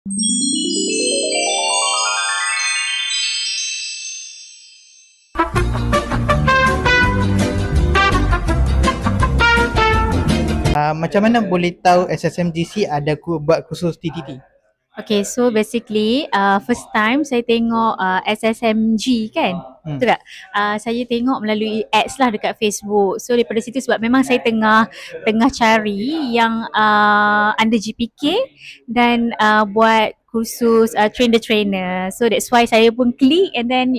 Macam mana boleh tahu SSMGC ada buat kursus TTT? Okay, so basically first time saya tengok SSMG kan, betul tak? Saya tengok melalui ads lah dekat Facebook. So daripada situ sebab memang saya tengah cari yang under GPK dan buat kursus train the trainer. So that's why saya pun klik and then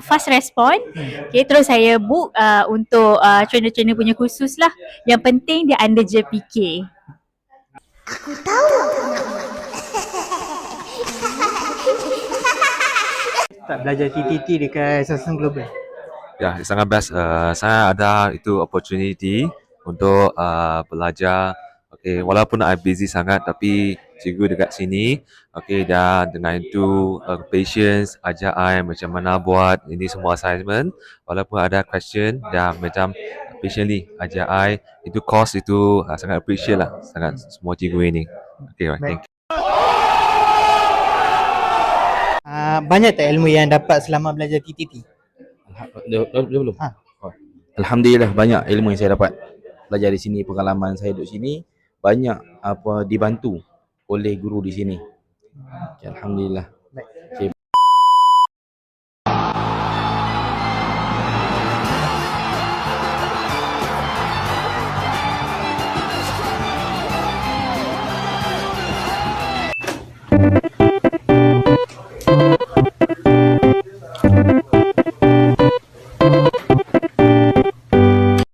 fast respond. Okay, terus saya book untuk train the trainer punya kursus lah. Yang penting dia under JPK. Tak belajar TTT dekat SSM Global? Ya, sangat best. Saya ada itu opportunity untuk belajar. Okay, walaupun I busy sangat, tapi cikgu dekat sini. Okay, dan dengan itu patience ajar I macam mana buat ini semua assignment. Walaupun ada question, dan macam patiently ajar I. Itu course itu sangat appreciate lah, sangat semua cikgu ini. Okay, right, thank you. Banyak tak ilmu yang dapat selama belajar TTT? Belum. Alhamdulillah banyak ilmu yang saya dapat belajar di sini. Pengalaman saya duduk sini banyak dibantu oleh guru di sini. Okay, Alhamdulillah.